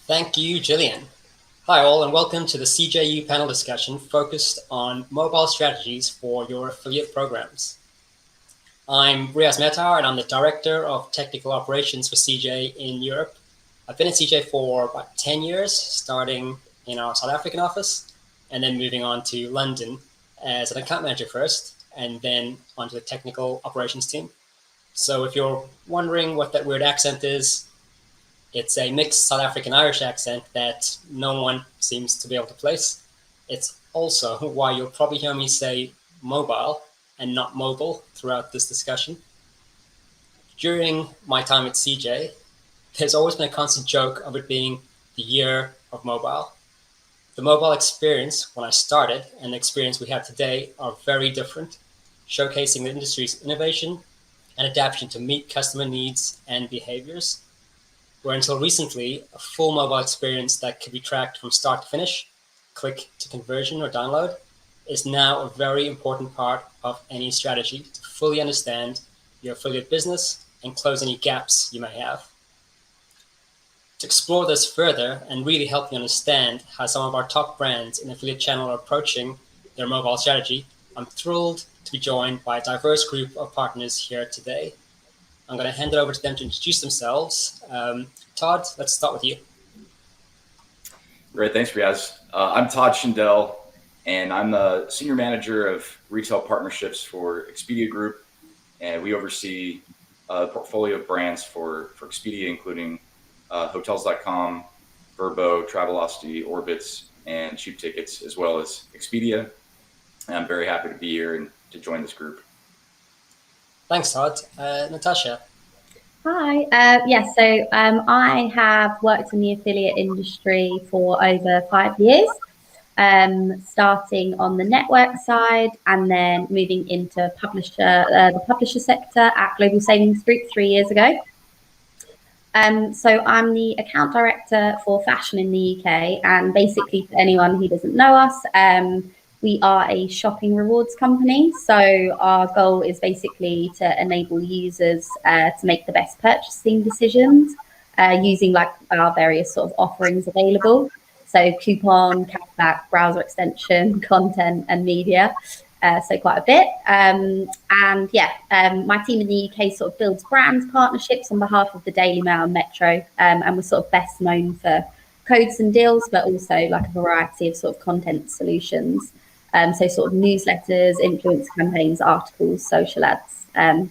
Thank you, Gillian. Hi all, and welcome to the CJU panel discussion focused on mobile strategies for your affiliate programs. I'm Riaz Mehtar, and I'm the Director of Technical Operations for CJ in Europe. I've been at CJ for about 10 years, starting in our South African office, and then moving on to London as an account manager first, and then onto the technical operations team. So if you're wondering what that weird accent is, it's a mixed South African-Irish accent that no one seems to be able to place. It's also why you'll probably hear me say mobile and not mobile throughout this discussion. During my time at CJ, there's always been a constant joke of it being the year of mobile. The mobile experience when I started and the experience we have today are very different, showcasing the industry's innovation and adaptation to meet customer needs and behaviors. Where until recently, a full mobile experience that could be tracked from start to finish, click to conversion or download, is now a very important part of any strategy to fully understand your affiliate business and close any gaps you may have. To explore this further and really help you understand how some of our top brands in the affiliate channel are approaching their mobile strategy, I'm thrilled to be joined by a diverse group of partners here today. I'm going to hand it over to them to introduce themselves. Todd, let's start with you. Great, thanks, Riaz. I'm Todd Schindele, and I'm the Senior Manager of Retail Partnerships for Expedia Group, and we oversee a portfolio of brands for Expedia, including Hotels.com, Vrbo, Travelocity, Orbitz, and Cheap Tickets, as well as Expedia. And I'm very happy to be here and to join this group. Thanks, Todd. Natasha. Hi. I have worked in the affiliate industry for over 5 years, starting on the network side and then moving into the publisher sector at Global Savings Group 3 years ago. So I'm the account director for fashion in the UK, and basically for anyone who doesn't know us, we are a shopping rewards company. So our goal is basically to enable users to make the best purchasing decisions using like our various sort of offerings available. So coupon, cashback, browser extension, content and media. So quite a bit. My team in the UK sort of builds brand partnerships on behalf of the Daily Mail and Metro. And we're sort of best known for codes and deals, but also like a variety of sort of content solutions. So sort of newsletters, influence campaigns, articles, social ads. So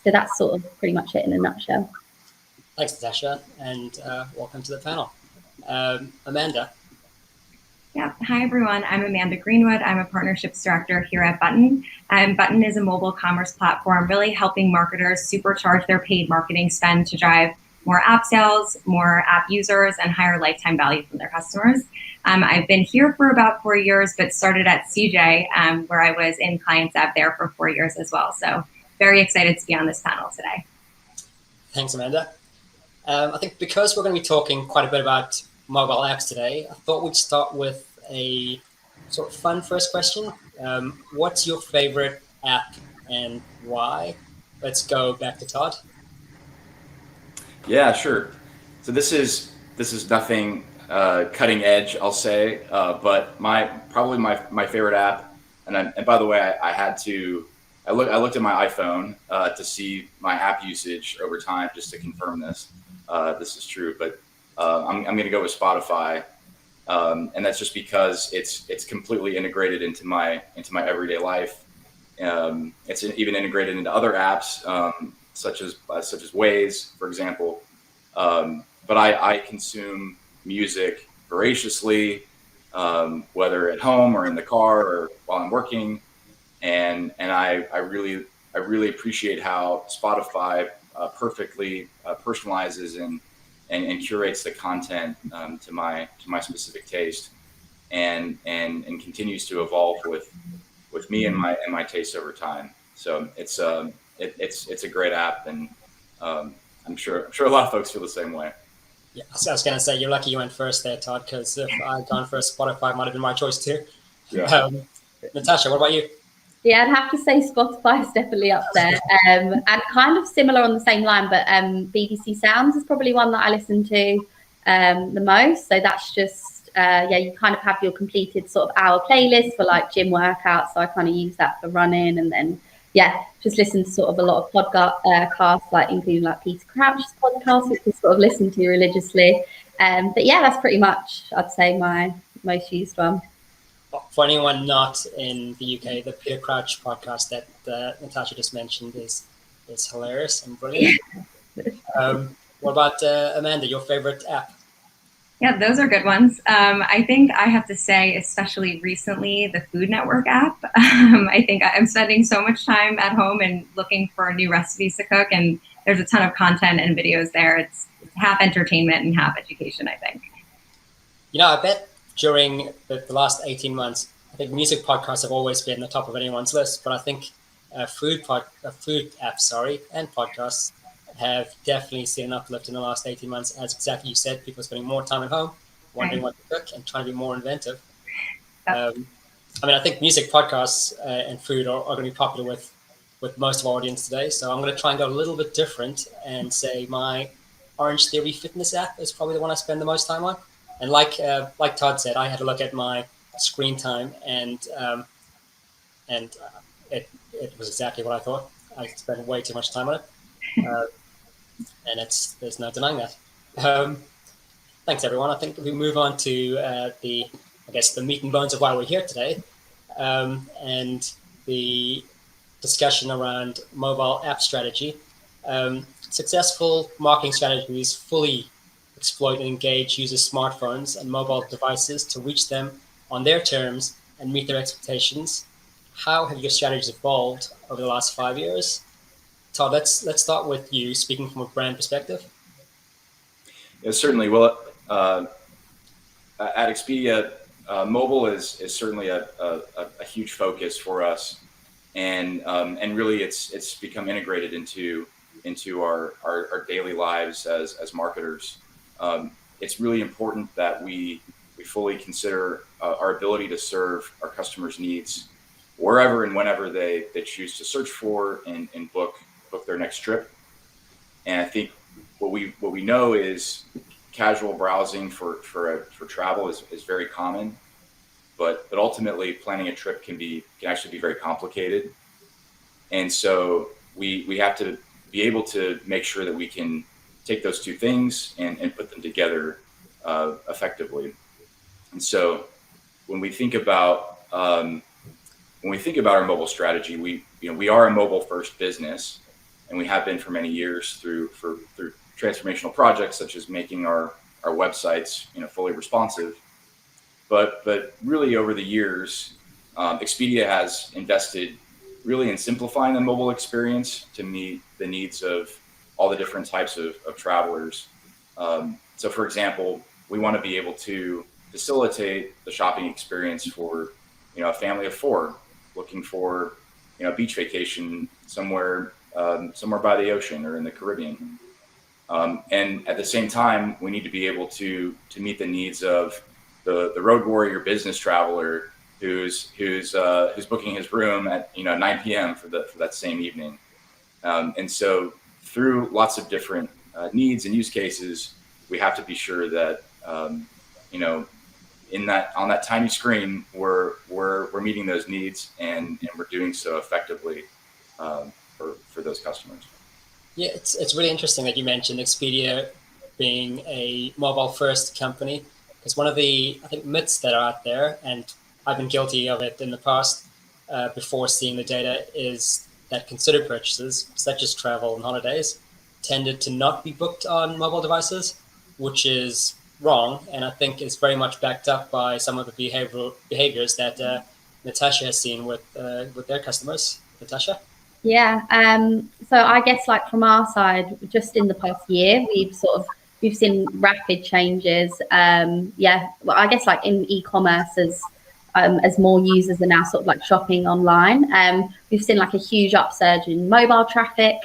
that's sort of pretty much it in a nutshell. Thanks, Natasha, and welcome to the panel. Amanda. Yeah. Hi, everyone. I'm Amanda Greenwood. I'm a partnerships director here at Button. Button is a mobile commerce platform really helping marketers supercharge their paid marketing spend to drive more app sales, more app users, and higher lifetime value from their customers. I've been here for about 4 years, but started at CJ, where I was in Clients App there for 4 years as well. So very excited to be on this panel today. Thanks, Amanda. I think because we're going to be talking quite a bit about mobile apps today, I thought we'd start with a sort of fun first question. What's your favorite app and why? Let's go back to Todd. Yeah, sure. So this is nothing cutting edge, I'll say, but probably my favorite app. And by the way, I looked at my iPhone to see my app usage over time just to confirm this. This is true, but I'm going to go with Spotify, and that's just because it's completely integrated into my everyday life. It's even integrated into other apps such as Waze, for example. But I consume music voraciously, whether at home or in the car or while I'm working, and I really appreciate how Spotify perfectly personalizes and curates the content to my specific taste, and continues to evolve with me and my taste over time. So it's a great app, and I'm sure a lot of folks feel the same way. Yeah, so I was going to say, you're lucky you went first there, Todd, because if I'd gone first, Spotify might have been my choice too. Yeah. Natasha, what about you? Yeah, I'd have to say Spotify is definitely up there, and kind of similar on the same line, but BBC Sounds is probably one that I listen to the most. So that's just, you kind of have your completed sort of hour playlist for like gym workouts. So I kind of use that for running, and then, just listen to sort of a lot of podcasts, like including like Peter Crouch's podcast, which we sort of listen to religiously. But yeah, that's pretty much, I'd say, my most used one. For anyone not in the UK, the Peter Crouch podcast that Natasha just mentioned is hilarious and brilliant. What about Amanda, your favorite app? Yeah, those are good ones. I think I have to say, especially recently, the Food Network app. I think I'm spending so much time at home and looking for new recipes to cook, and there's a ton of content and videos there. It's half entertainment and half education, I think. I bet during the last 18 months, I think music podcasts have always been the top of anyone's list, but I think food apps, and podcasts have definitely seen an uplift in the last 18 months. As exactly you said, people are spending more time at home, wondering what to cook and trying to be more inventive. I think music podcasts and food are going to be popular with most of our audience today. So I'm going to try and go a little bit different and say my Orange Theory fitness app is probably the one I spend the most time on. And like Todd said, I had a look at my screen time, and it was exactly what I thought. I spent way too much time on it. And there's no denying that. Thanks, everyone. I think we move on to the meat and bones of why we're here today, and the discussion around mobile app strategy. Successful marketing strategies fully exploit and engage users' smartphones and mobile devices to reach them on their terms and meet their expectations. How have your strategies evolved over the last 5 years? Todd, let's start with you, speaking from a brand perspective. Yeah, certainly. Well, at Expedia, mobile is certainly a huge focus for us, and really it's become integrated into our daily lives as marketers. It's really important that we fully consider our ability to serve our customers' needs wherever and whenever they choose to search for and book their next trip. And I think what we know is casual browsing for travel is very common, but ultimately planning a trip can actually be very complicated. And so we have to be able to make sure that we can take those two things and put them together effectively. And so when we think about our mobile strategy, we are a mobile first business, and we have been for many years through transformational projects such as making our websites fully responsive. But really over the years, Expedia has invested really in simplifying the mobile experience to meet the needs of all the different types of travelers. So for example, we want to be able to facilitate the shopping experience for a family of 4 looking for a beach vacation somewhere by the ocean or in the Caribbean. And at the same time, we need to be able to meet the needs of the road warrior business traveler who's booking his room at 9 p.m. for that same evening. And so through lots of different needs and use cases, we have to be sure that on that tiny screen we're meeting those needs and we're doing so effectively for those customers. Yeah, it's really interesting that you mentioned Expedia being a mobile first company, because one of the myths that are out there, and I've been guilty of it in the past before seeing the data, is that considered purchases such as travel and holidays tended to not be booked on mobile devices, which is wrong, and I think is very much backed up by some of the behaviors that Natasha has seen with their customers. Natasha? Yeah. So I guess from our side, just in the past year, we've seen rapid changes. Well, I guess in e-commerce as more users are now shopping online. We've seen a huge upsurge in mobile traffic,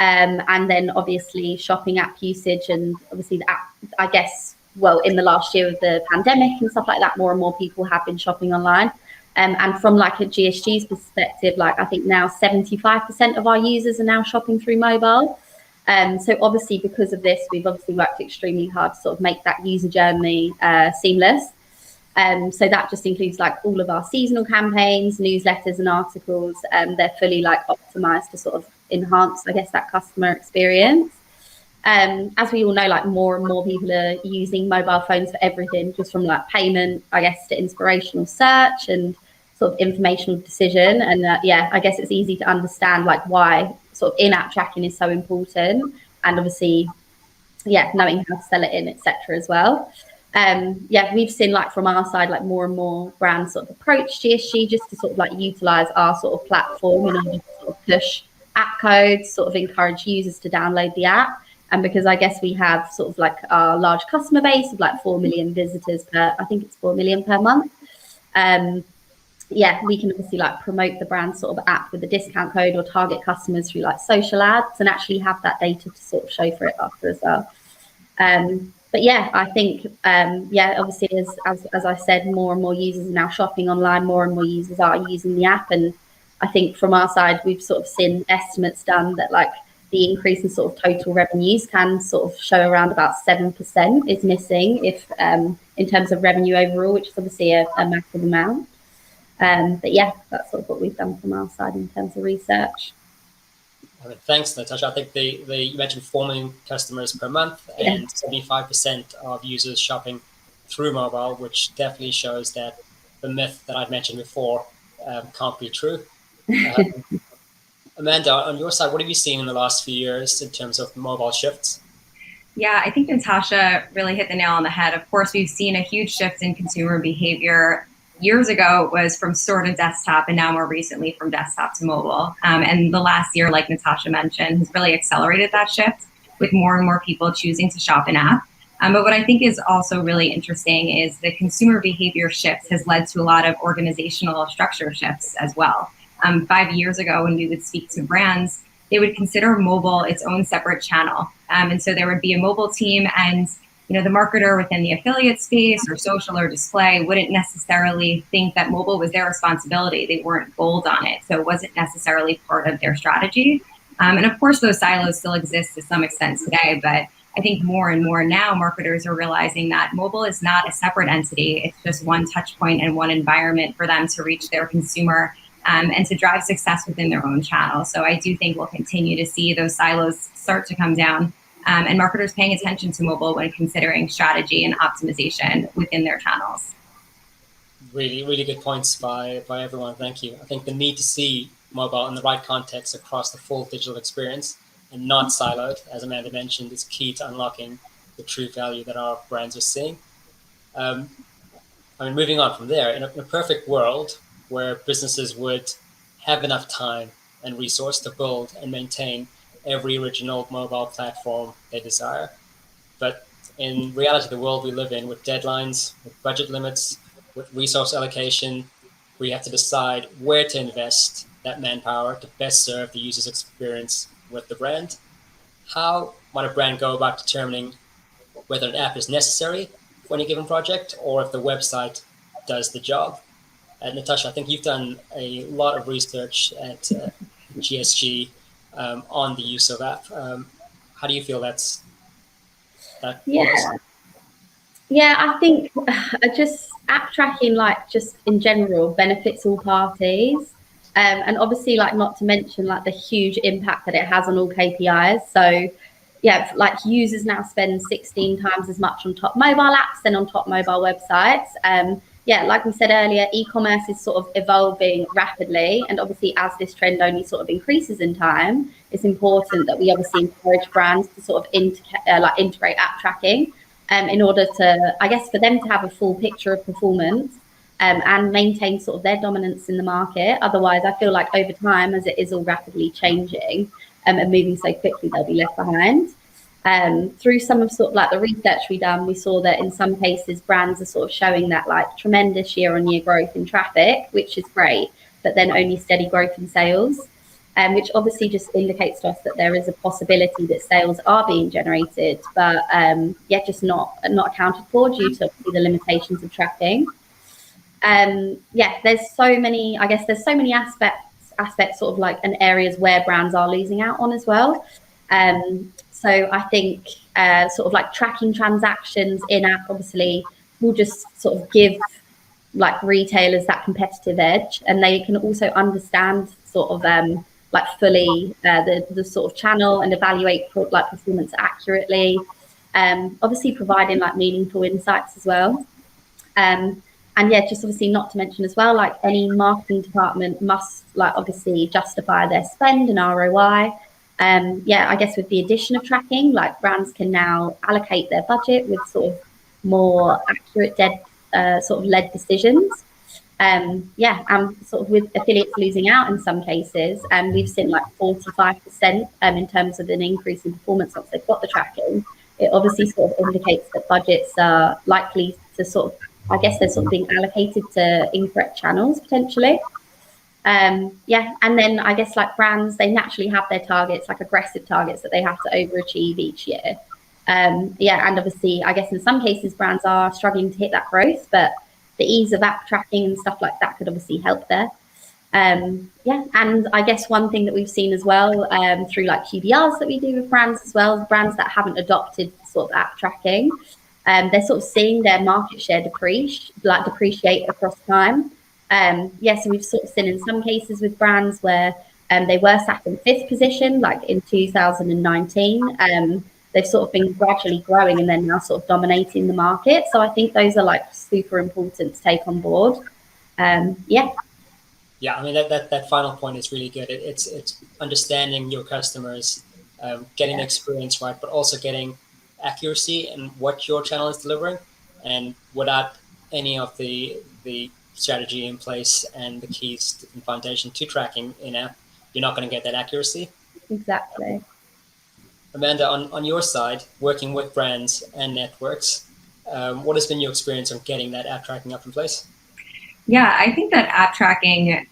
and then obviously shopping app usage, and obviously the app, I guess, in the last year of the pandemic and stuff like that, more and more people have been shopping online. And from a GSG's perspective, I think now 75% of our users are now shopping through mobile. So obviously, because of this, we've obviously worked extremely hard to sort of make that user journey seamless. So that just includes like all of our seasonal campaigns, newsletters and articles. They're fully like optimized to sort of enhance, I guess, that customer experience. As we all know, like more and more people are using mobile phones for everything, just from like payment, I guess, to inspirational search and sort of informational decision. And yeah, I guess it's easy to understand like why sort of in-app tracking is so important. And obviously, yeah, knowing how to sell it in, etc. as well. Yeah, we've seen like from our side, like more and more brands sort of approach GSG just to sort of like utilize our sort of platform in order to sort of push app codes, sort of encourage users to download the app. And because I guess we have sort of like our large customer base of like 4 million visitors per, I think it's 4 million per month. Yeah, we can obviously like promote the brand sort of app with a discount code or target customers through like social ads and actually have that data to sort of show for it after as well. But yeah, I think, yeah, obviously, as I said, more and more users are now shopping online, more and more users are using the app. And I think from our side, we've sort of seen estimates done that like the increase in sort of total revenues can sort of show around about 7% is missing if in terms of revenue overall, which is obviously a massive amount. But yeah, that's sort of what we've done from our side in terms of research. Thanks, Natasha. I think you mentioned 4 million customers per month and 75% of users shopping through mobile, which definitely shows that the myth that I've mentioned before can't be true. Amanda, on your side, what have you seen in the last few years in terms of mobile shifts? Yeah, I think Natasha really hit the nail on the head. Of course, we've seen a huge shift in consumer behavior. Years ago, it was from store to desktop, and now more recently from desktop to mobile. And the last year, like Natasha mentioned, has really accelerated that shift with more and more people choosing to shop in app. But what I think is also really interesting is the consumer behavior shift has led to a lot of organizational structure shifts as well. 5 years ago, when we would speak to brands, they would consider mobile its own separate channel. And so there would be a mobile team, and the marketer within the affiliate space or social or display wouldn't necessarily think that mobile was their responsibility. They weren't bold on it. So it wasn't necessarily part of their strategy. And of course, those silos still exist to some extent today. But I think more and more now, marketers are realizing that mobile is not a separate entity. It's just one touch point and one environment for them to reach their consumer and to drive success within their own channel. So I do think we'll continue to see those silos start to come down. And marketers paying attention to mobile when considering strategy and optimization within their channels. Really, really good points by everyone. Thank you. I think the need to see mobile in the right context across the full digital experience and not siloed, as Amanda mentioned, is key to unlocking the true value that our brands are seeing. Moving on from there, in a perfect world where businesses would have enough time and resource to build and maintain every original mobile platform they desire. But in reality, the world we live in, with deadlines, with budget limits, with resource allocation, we have to decide where to invest that manpower to best serve the user's experience with the brand. How might a brand go about determining whether an app is necessary for any given project or if the website does the job? Natasha, I think you've done a lot of research at GSG on the use of app. How do you feel that Yeah. Yeah, I think just app tracking, like just in general, benefits all parties. And obviously, like not to mention like the huge impact that it has on all KPIs. So yeah, like users now spend 16 times as much on top mobile apps than on top mobile websites. Yeah, like we said earlier, e-commerce is sort of evolving rapidly. And obviously, as this trend only sort of increases in time, it's important that we obviously encourage brands to sort of integrate app tracking in order to, I guess, for them to have a full picture of performance and maintain sort of their dominance in the market. Otherwise, I feel like over time, as it is all rapidly changing and moving so quickly, they'll be left behind. Through some of sort of like the research we done, we saw that in some cases brands are sort of showing that like tremendous year-on-year growth in traffic, which is great, but then only steady growth in sales, which obviously just indicates to us that there is a possibility that sales are being generated, but yet just not accounted for due to the limitations of tracking. Yeah, there's so many aspects sort of like and areas where brands are losing out on as well. So I think sort of like tracking transactions in app obviously will just sort of give like retailers that competitive edge, and they can also understand sort of like fully the sort of channel and evaluate like performance accurately. Obviously providing like meaningful insights as well. And yeah, just obviously not to mention as well, like any marketing department must like obviously justify their spend and ROI. Yeah, I guess with the addition of tracking, like brands can now allocate their budget with sort of more accurate sort of led decisions. Yeah, sort of with affiliates losing out in some cases, and we've seen like 45% in terms of an increase in performance once they've got the tracking. It obviously sort of indicates that budgets are likely to sort of, I guess they're sort of being allocated to incorrect channels potentially. Yeah, and then I guess like brands, they naturally have their targets, like aggressive targets that they have to overachieve each year. Yeah, and obviously, I guess in some cases, brands are struggling to hit that growth, but the ease of app tracking and stuff like that could obviously help there. Yeah, and I guess one thing that we've seen as well through like QBRs that we do with brands as well, brands that haven't adopted sort of app tracking, they're sort of seeing their market share depreciate across time. Yeah, so we've sort of seen in some cases with brands where they were sat in 5th position, like in 2019. They've sort of been gradually growing and then now sort of dominating the market. So I think those are like super important to take on board. Yeah. Yeah, I mean, that final point is really good. It's understanding your customers, getting the experience right, but also getting accuracy in what your channel is delivering. And without any of the strategy in place and the keys and foundation to tracking in-app, you're not going to get that accuracy. Exactly. Amanda, on your side, working with brands and networks, what has been your experience on getting that app tracking up in place? Yeah, I think that app tracking,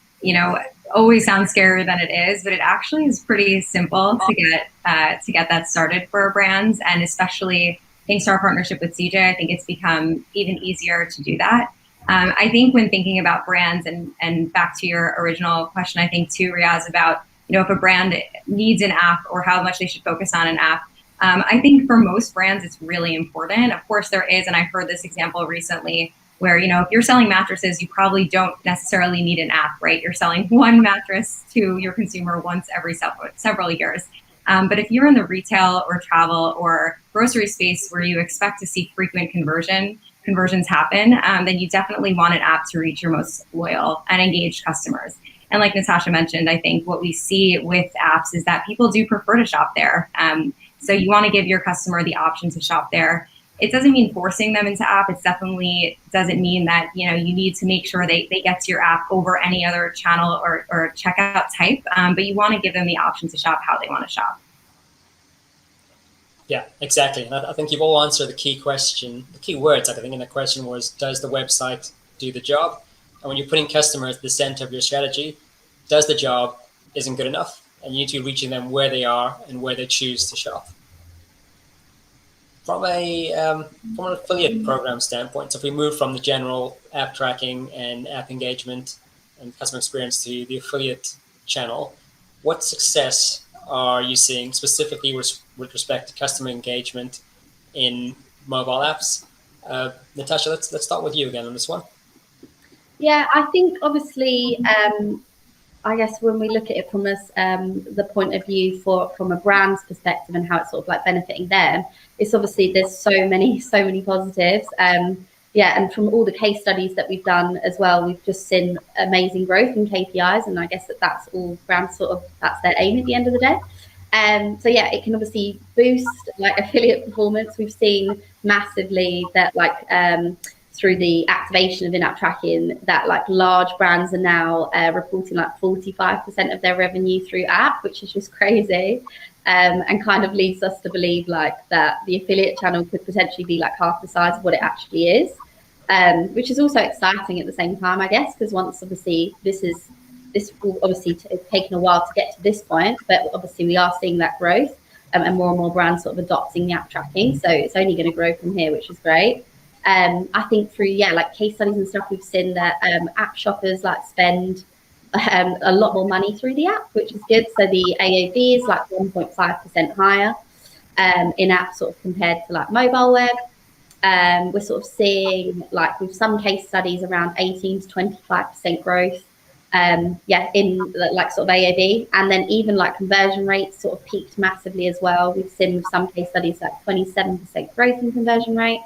always sounds scarier than it is, but it actually is pretty simple to get that started for brands, and especially thanks to our partnership with CJ, I think it's become even easier to do that. I think when thinking about brands, and back to your original question, I think too, Riaz, about if a brand needs an app or how much they should focus on an app. I think for most brands, it's really important. Of course, there is, and I heard this example recently where, if you're selling mattresses, you probably don't necessarily need an app, right? You're selling one mattress to your consumer once every several years. But if you're in the retail or travel or grocery space where you expect to see frequent conversions happen, then you definitely want an app to reach your most loyal and engaged customers. And like Natasha mentioned, I think what we see with apps is that people do prefer to shop there. So you want to give your customer the option to shop there. It doesn't mean forcing them into app. It definitely doesn't mean that, you need to make sure they get to your app over any other channel or checkout type. But you want to give them the option to shop how they want to shop. Yeah, exactly. And I think you've all answered the key question. The key words, I think, in the question was, does the website do the job? And when you're putting customers at the center of your strategy, does the job isn't good enough, and you need to be reaching them where they are and where they choose to shop. From an affiliate program standpoint, so if we move from the general app tracking and app engagement and customer experience to the affiliate channel, what success are you seeing specifically with respect to customer engagement in mobile apps? Natasha, let's start with you again on this one. Yeah, I think obviously, I guess when we look at it from the point of view from a brand's perspective and how it's sort of like benefiting them, it's obviously there's so many positives. Yeah, and from all the case studies that we've done as well, we've just seen amazing growth in KPIs, and I guess that's all brands that's their aim at the end of the day. So yeah, it can obviously boost like affiliate performance. We've seen massively that through the activation of in-app tracking, that like large brands are now reporting like 45% of their revenue through app, which is just crazy, and kind of leads us to believe like that the affiliate channel could potentially be like half the size of what it actually is, which is also exciting at the same time, I guess, because once obviously this will obviously it's taken a while to get to this point, but obviously we are seeing that growth, and more brands sort of adopting the app tracking, so it's only going to grow from here, which is great. I think through like case studies and stuff, we've seen that app shoppers like spend a lot more money through the app, which is good. So the AOV is like 1.5% higher in app sort of compared to like mobile web. We're sort of seeing like with some case studies around 18 to 25% growth. In like sort of AOV, and then even like conversion rates sort of peaked massively as well. We've seen with some case studies like 27% growth in conversion rate.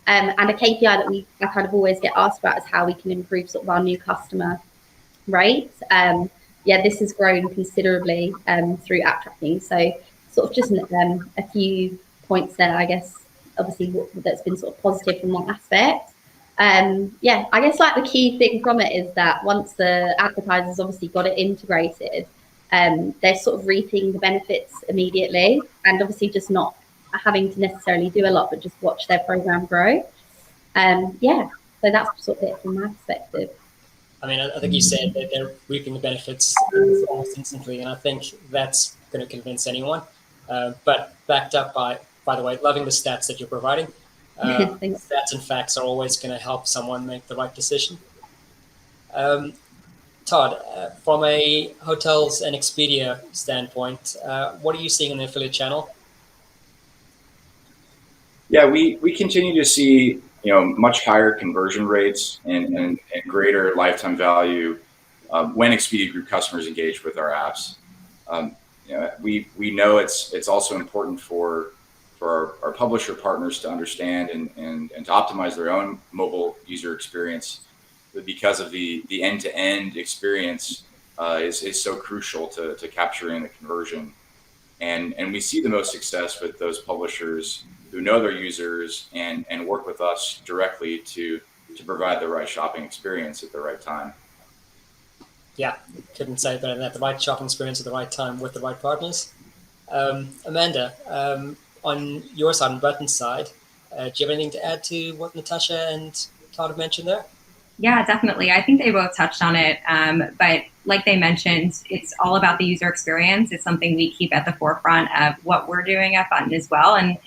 And a KPI that I kind of always get asked about is how we can improve sort of our new customer rate. This has grown considerably through app tracking. So sort of just a few points there, I guess, obviously that's been sort of positive from one aspect. I guess like the key thing from it is that once the advertisers obviously got it integrated, they're sort of reaping the benefits immediately, and obviously just not having to necessarily do a lot, but just watch their program grow. So that's sort of it from my perspective. I mean, I think you said that they're reaping the benefits almost instantly, and I think that's going to convince anyone. But backed up by the way, loving the stats that you're providing. Stats and facts are always going to help someone make the right decision. Todd, from a hotels and Expedia standpoint, what are you seeing in the affiliate channel? Yeah, we continue to see much higher conversion rates and greater lifetime value when Expedia Group customers engage with our apps. We know it's also important for our publisher partners to understand and to optimize their own mobile user experience, because of the end-to-end experience is so crucial to capturing the conversion. And we see the most success with those publishers who know their users and work with us directly to provide the right shopping experience at the right time. Yeah, couldn't say it better than that. The right shopping experience at the right time with the right partners. Amanda, on your side, on Button's side, do you have anything to add to what Natasha and Todd have mentioned there? Yeah, definitely. I think they both touched on it. But like they mentioned, it's all about the user experience. It's something we keep at the forefront of what we're doing at Button as well. And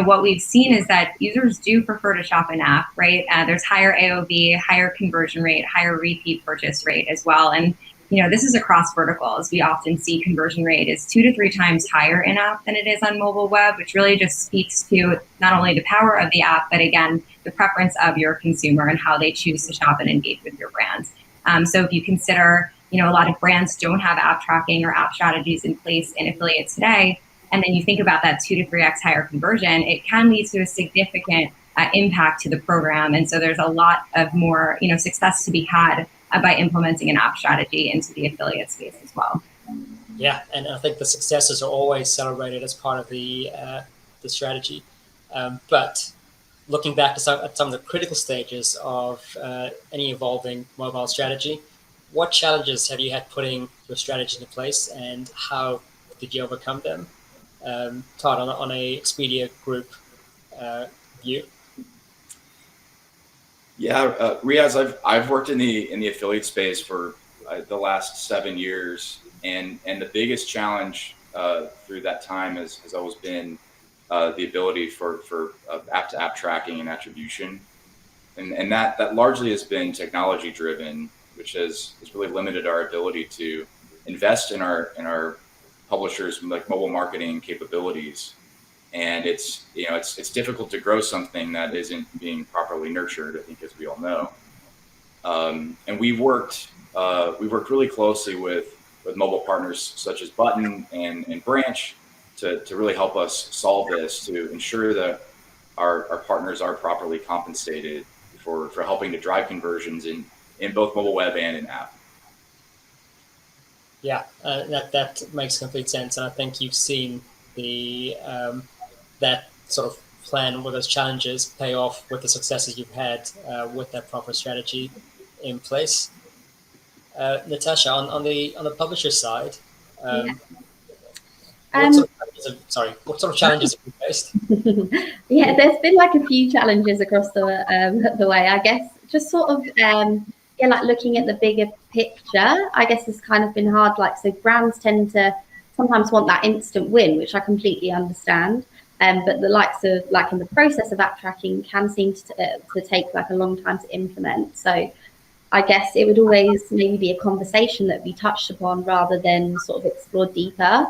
what we've seen is that users do prefer to shop in app, right? There's higher AOV, higher conversion rate, higher repeat purchase rate as well. And this is across verticals. We often see conversion rate is 2 to 3 times higher in app than it is on mobile web, which really just speaks to not only the power of the app, but again, the preference of your consumer and how they choose to shop and engage with your brands. So if you consider, a lot of brands don't have app tracking or app strategies in place in affiliate today, and then you think about that 2 to 3x higher conversion, it can lead to a significant impact to the program. And so there's a lot of more, success to be had by implementing an app strategy into the affiliate space as well. Yeah, and I think the successes are always celebrated as part of the strategy. But looking back at some of the critical stages of any evolving mobile strategy, what challenges have you had putting your strategy into place, and how did you overcome them? Todd, on a Expedia Group view. Yeah, Riaz, I've worked in the affiliate space for the last 7 years, and the biggest challenge through that time has always been the ability for app-to-app tracking and attribution, and that largely has been technology driven, which has really limited our ability to invest in our publishers' like mobile marketing capabilities. And it's difficult to grow something that isn't being properly nurtured, I think, as we all know. And we've worked really closely with mobile partners such as Button and Branch to really help us solve this, to ensure that our partners are properly compensated for helping to drive conversions in both mobile web and in app. Yeah, that makes complete sense, and I think you've seen the that sort of plan with those challenges pay off with the successes you've had with that proper strategy in place. Natasha, on the publisher side, what sort of challenges have you faced? Yeah, there's been like a few challenges across the way. I guess just sort of like looking at the bigger picture, I guess it's kind of been hard. Like, so brands tend to sometimes want that instant win, which I completely understand. But the likes of in the process of app tracking can seem to take like a long time to implement. So I guess it would always maybe be a conversation that we touched upon rather than sort of explored deeper.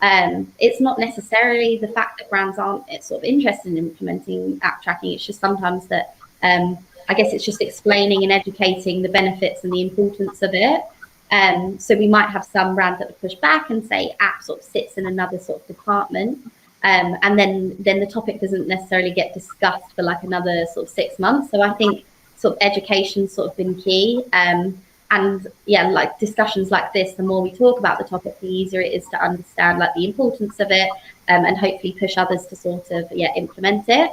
It's not necessarily the fact that brands aren't sort of interested in implementing app tracking. It's just sometimes that I guess it's just explaining and educating the benefits and the importance of it. So we might have some brands that would push back and say app sort of sits in another sort of department. And then the topic doesn't necessarily get discussed for like another sort of 6 months. So I think sort of education's sort of been key. And yeah, like discussions like this, the more we talk about the topic, the easier it is to understand like the importance of it, and hopefully push others to sort of implement it.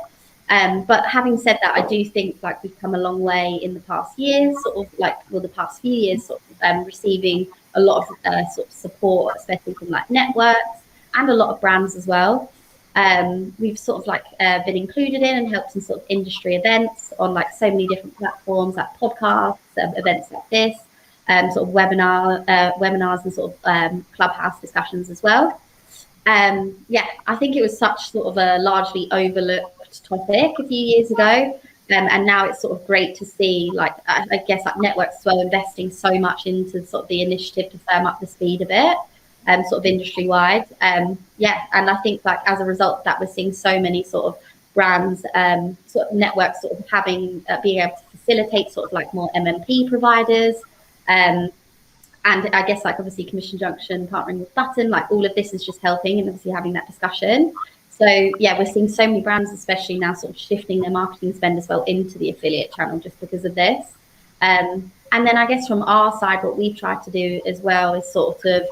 But having said that, I do think like we've come a long way in the past years, sort of like, well, the past few years, sort of receiving a lot of sort of support, especially from like networks and a lot of brands as well. We've sort of like been included in and helped in sort of industry events on like so many different platforms, like podcasts, events like this, sort of webinars and sort of clubhouse discussions as well. Yeah, I think it was such sort of a largely overlooked topic a few years ago. And now it's sort of great to see, like, I guess, like networks as well investing so much into sort of the initiative to firm up the speed of it, sort of industry wide. Yeah, and I think like as a result of that, we're seeing so many sort of brands, sort of networks, sort of having being able to facilitate sort of like more MMP providers. And I guess like obviously Commission Junction partnering with Button, like all of this is just helping and obviously having that discussion. So yeah, we're seeing so many brands, especially now, sort of shifting their marketing spend as well into the affiliate channel just because of this. And then I guess from our side, what we've tried to do as well is sort of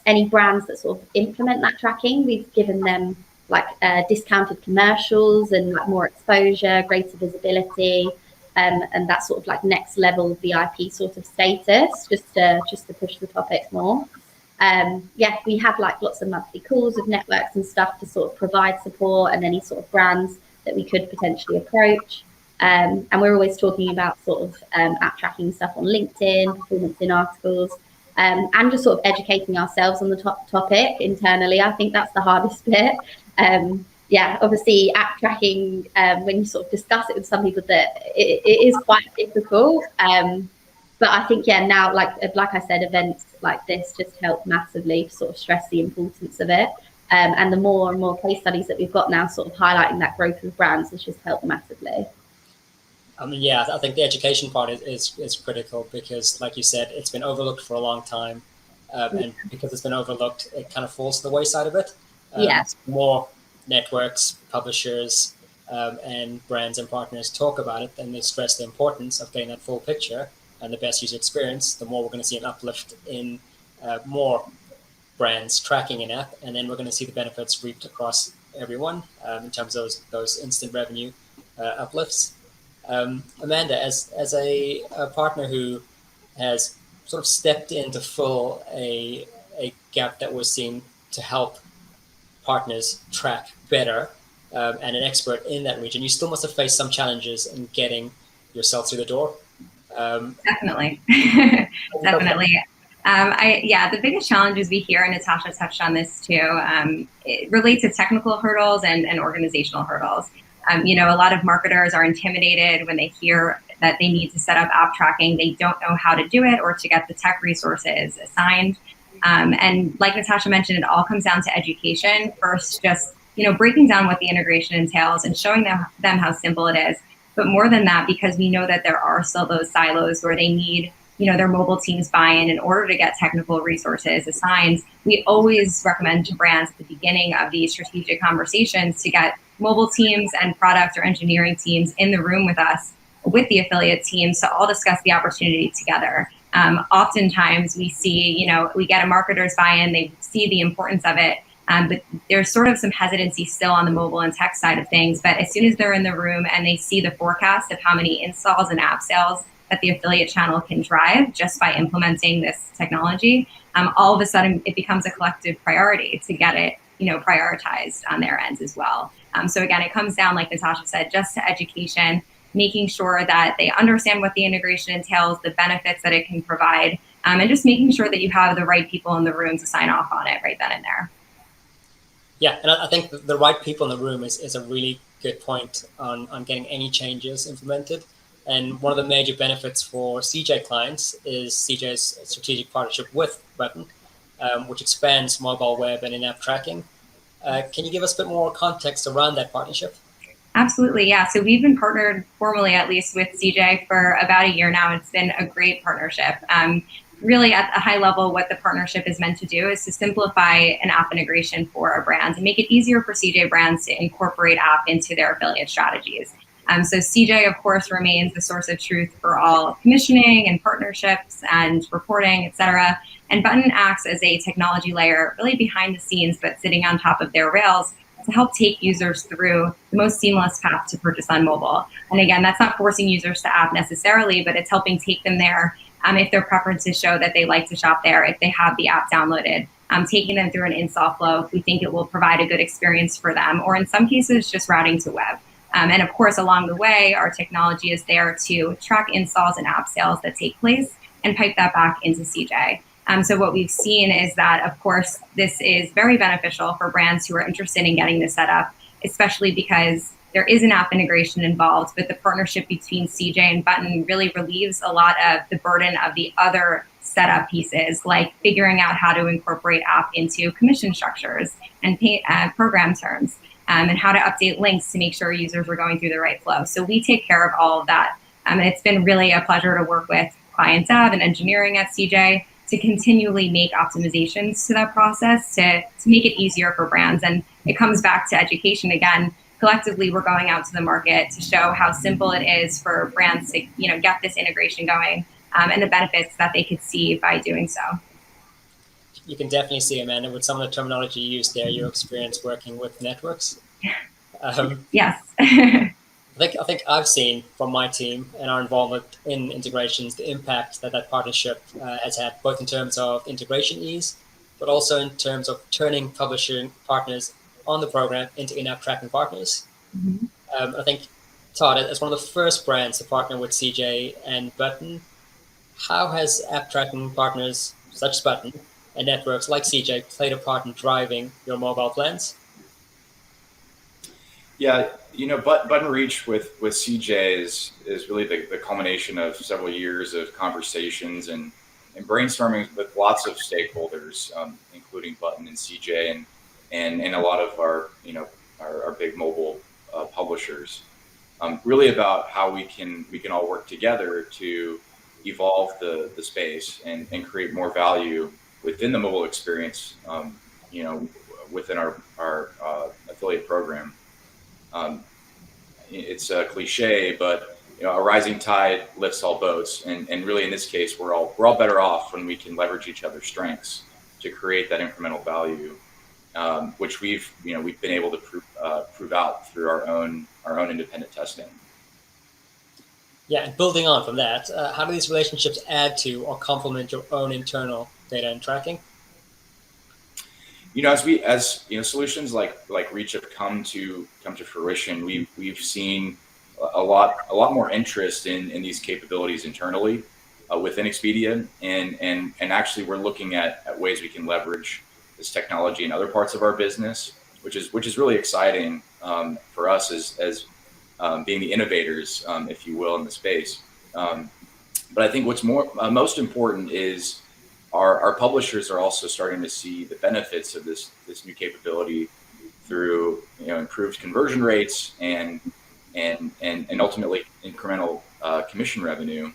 any brands that sort of implement that tracking, we've given them like discounted commercials and like more exposure, greater visibility. And that sort of like next level VIP sort of status, just to push the topic more. Yeah, we have like lots of monthly calls with networks and stuff to sort of provide support and any sort of brands that we could potentially approach. And we're always talking about sort of app tracking stuff on LinkedIn, performance in articles, and just sort of educating ourselves on the topic internally. I think that's the hardest bit. Yeah, obviously app tracking, when you sort of discuss it with some people, that it is quite difficult. But I think, yeah, now, like I said, events like this just help massively to sort of stress the importance of it. And the more and more case studies that we've got now sort of highlighting that growth of brands has just helped massively. I mean, yeah, I think the education part is critical because, like you said, it's been overlooked for a long time. And because it's been overlooked, it kind of falls to the wayside a bit. Yeah. More networks, publishers, and brands and partners talk about it, and they stress the importance of getting that full picture and the best user experience, the more we're going to see an uplift in more brands tracking an app, and then we're going to see the benefits reaped across everyone in terms of those instant revenue uplifts. Amanda, as a partner who has sort of stepped in to fill a gap that we're seeing to help partners track better, and an expert in that region, you still must have faced some challenges in getting yourself through the door. Definitely. Definitely. The biggest challenges we hear, and Natasha touched on this too, it relates to technical hurdles and organizational hurdles. A lot of marketers are intimidated when they hear that they need to set up app tracking. They don't know how to do it or to get the tech resources assigned. And like Natasha mentioned, it all comes down to education. First, just breaking down what the integration entails and showing them how simple it is. But more than that, because we know that there are still those silos where they need their mobile teams buy-in in order to get technical resources assigned, we always recommend to brands at the beginning of these strategic conversations to get mobile teams and product or engineering teams in the room with us, with the affiliate teams, to all discuss the opportunity together. Oftentimes we see, we get a marketer's buy-in, they see the importance of it, but there's sort of some hesitancy still on the mobile and tech side of things. But as soon as they're in the room and they see the forecast of how many installs and app sales that the affiliate channel can drive just by implementing this technology, all of a sudden it becomes a collective priority to get it, prioritized on their ends as well. So again, it comes down, like Natasha said, just to education, making sure that they understand what the integration entails, the benefits that it can provide, and just making sure that you have the right people in the room to sign off on it right then and there. Yeah, and I think the right people in the room is a really good point on getting any changes implemented. And one of the major benefits for CJ clients is CJ's strategic partnership with Button, which expands mobile web and in-app tracking. Can you give us a bit more context around that partnership? Absolutely, yeah. So we've been partnered formally, at least, with CJ for about a year now. It's been a great partnership. Really, at a high level, what the partnership is meant to do is to simplify an app integration for our brands and make it easier for CJ brands to incorporate app into their affiliate strategies. So CJ, of course, remains the source of truth for all commissioning and partnerships and reporting, et cetera. And Button acts as a technology layer really behind the scenes, but sitting on top of their rails to help take users through the most seamless path to purchase on mobile. And again, that's not forcing users to app necessarily, but it's helping take them there if their preferences show that they like to shop there, if they have the app downloaded, taking them through an install flow if we think it will provide a good experience for them, or in some cases, just routing to web. And of course, along the way, our technology is there to track installs and app sales that take place and pipe that back into CJ. So what we've seen is that, of course, this is very beneficial for brands who are interested in getting this set up, especially because there is an app integration involved, but the partnership between CJ and Button really relieves a lot of the burden of the other setup pieces, like figuring out how to incorporate app into commission structures and program terms, and how to update links to make sure users are going through the right flow. So we take care of all of that. And it's been really a pleasure to work with client dev and engineering at CJ to continually make optimizations to that process to make it easier for brands. And it comes back to education again. Collectively, we're going out to the market to show how simple it is for brands to get this integration going and the benefits that they could see by doing so. You can definitely see, Amanda, with some of the terminology you used there, your experience working with networks. Yes. I think I've seen from my team and our involvement in integrations the impact that partnership has had, both in terms of integration ease, but also in terms of turning publishing partners on the program into in-app tracking partners. I think, Todd, as one of the first brands to partner with CJ and Button, how has app tracking partners such as Button and networks like CJ played a part in driving your mobile plans? Yeah, Button Reach with CJ is really the culmination of several years of conversations and brainstorming with lots of stakeholders, including Button and CJ and a lot of our big mobile publishers. Really about how we can all work together to evolve the space and create more value within the mobile experience, within our affiliate program. It's a cliche, but a rising tide lifts all boats, and really in this case, we're all better off when we can leverage each other's strengths to create that incremental value, which we've been able to prove out through our own independent testing. Yeah, and building on from that, how do these relationships add to or complement your own internal data and tracking? As solutions like Reach have come to fruition, we've seen a lot more interest in these capabilities internally within Expedia, and actually we're looking at ways we can leverage this technology in other parts of our business, which is really exciting for us as being the innovators, if you will, in the space. But I think what's most important is our publishers are also starting to see the benefits of this new capability through improved conversion rates and ultimately incremental commission revenue.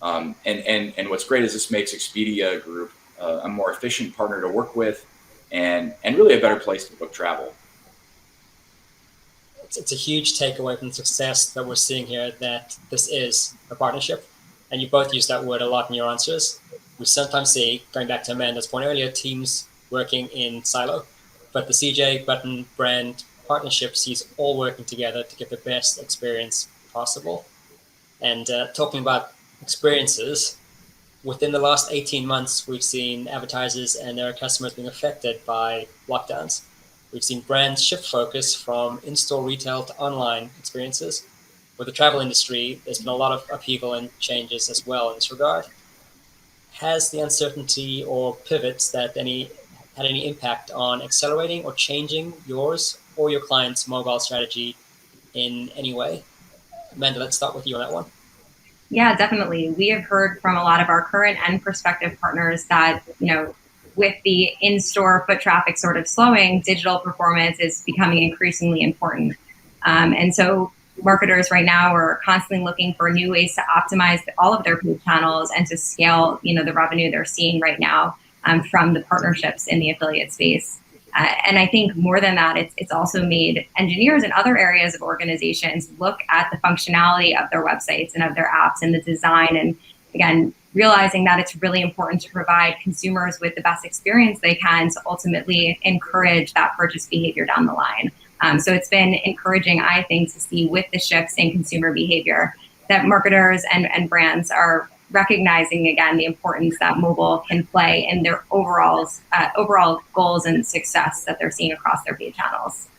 And what's great is this makes Expedia Group a more efficient partner to work with and really a better place to book travel. It's a huge takeaway from the success that we're seeing here, that this is a partnership. And you both use that word a lot in your answers. We sometimes see, going back to Amanda's point earlier, teams working in silo, but the CJ Button brand partnership sees all working together to get the best experience possible. And talking about experiences, within the last 18 months, we've seen advertisers and their customers being affected by lockdowns. We've seen brands shift focus from in-store retail to online experiences. With the travel industry, there's been a lot of upheaval and changes as well in this regard. Has the uncertainty or pivots that had any impact on accelerating or changing yours or your client's mobile strategy in any way? Amanda, let's start with you on that one. Yeah, definitely. We have heard from a lot of our current and prospective partners that, with the in-store foot traffic sort of slowing, digital performance is becoming increasingly important. And so marketers right now are constantly looking for new ways to optimize all of their paid channels and to scale, the revenue they're seeing right now from the partnerships in the affiliate space. And I think more than that, it's also made engineers in other areas of organizations look at the functionality of their websites and of their apps and the design. And again, realizing that it's really important to provide consumers with the best experience they can to ultimately encourage that purchase behavior down the line. So it's been encouraging, I think, to see with the shifts in consumer behavior that marketers and brands are recognizing again the importance that mobile can play in their overall goals and success that they're seeing across their paid channels.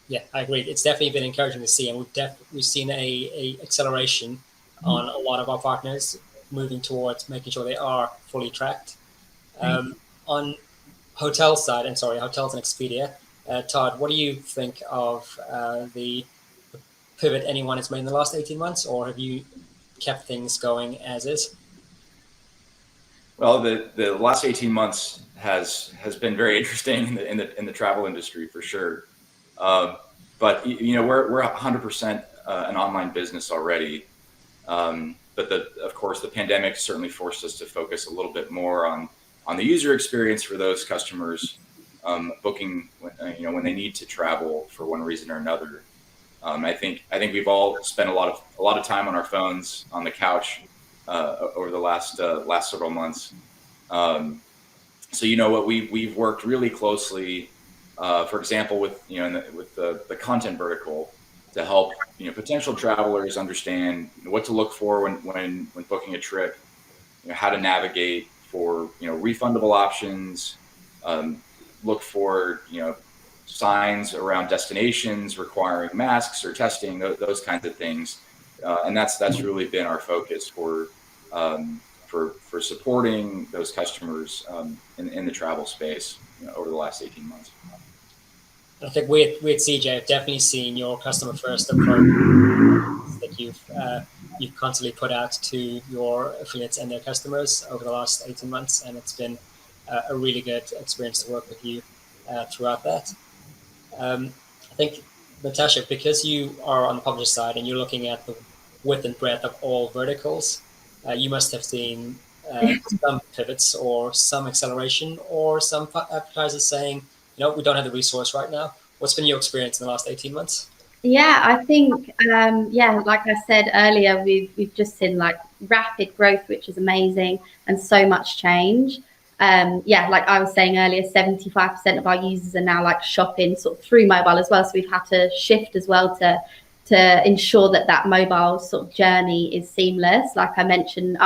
Yeah, I agree. It's definitely been encouraging to see, and we've seen a acceleration on a lot of our partners moving towards making sure they are fully tracked. On hotels and Expedia, Todd, what do you think of the pivot anyone has made in the last 18 months, or have you kept things going as is? Well, the last 18 months has been very interesting in the travel industry for sure. But we're 100% an online business already. But of course the pandemic certainly forced us to focus a little bit more on the user experience for those customers booking when they need to travel for one reason or another. I think we've all spent a lot of time on our phones on the couch over the last several months. So what we've worked really closely, for example, with the content vertical to help potential travelers understand what to look for when booking a trip, how to navigate for refundable options, look for signs around destinations requiring masks or testing, those kinds of things, and that's really been our focus for supporting those customers in the travel space over the last 18 months. I think we at CJ have definitely seen your customer first approach that you've constantly put out to your affiliates and their customers over the last 18 months, and it's been a really good experience to work with you throughout that. I think, Natasha, because you are on the publisher side and you're looking at the width and breadth of all verticals, you must have seen some pivots or some acceleration or some advertisers saying, we don't have the resource right now. What's been your experience in the last 18 months? Yeah, I think, like I said earlier, we've just seen like rapid growth, which is amazing, and so much change. Like I was saying earlier, 75% of our users are now like shopping sort of through mobile as well. So we've had to shift as well to ensure that mobile sort of journey is seamless. Like I mentioned,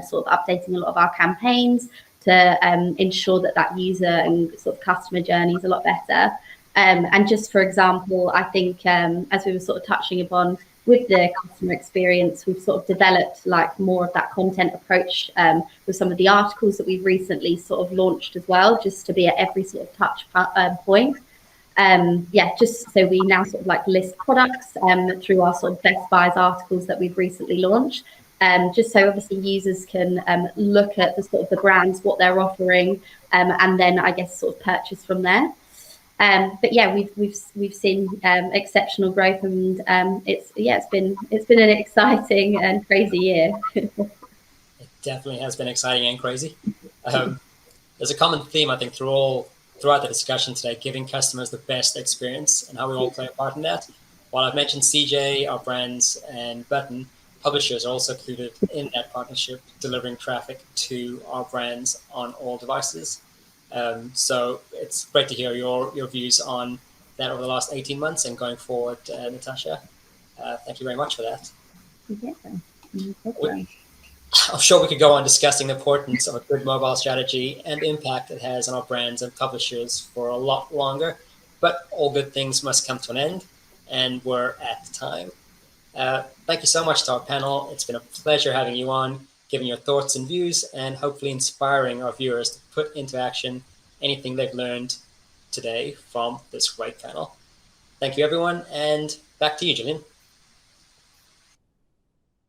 sort of updating a lot of our campaigns to ensure that user and sort of customer journey is a lot better. And just for example, I think as we were sort of touching upon with the customer experience, we've sort of developed like more of that content approach with some of the articles that we've recently sort of launched as well, just to be at every sort of touch point. Just so we now sort of like list products through our sort of best buys articles that we've recently launched. Just so obviously users can look at the sort of the brands, what they're offering, and then I guess sort of purchase from there. But yeah, we've seen exceptional growth, and it's been an exciting and crazy year. It definitely has been exciting and crazy. There's a common theme, I think, throughout the discussion today, giving customers the best experience and how we all play a part in that. While I've mentioned CJ, our brands, and Button, publishers are also included in that partnership, delivering traffic to our brands on all devices. So it's great to hear your views on that over the last 18 months and going forward, Natasha. Thank you very much for that. Yeah. I'm sure we could go on discussing the importance of a good mobile strategy and the impact it has on our brands and publishers for a lot longer, but all good things must come to an end, and we're at the time. Thank you so much to our panel. It's been a pleasure having you on, giving your thoughts and views, and hopefully inspiring our viewers to put into action anything they've learned today from this great panel. Thank you, everyone, and back to you, Gillian.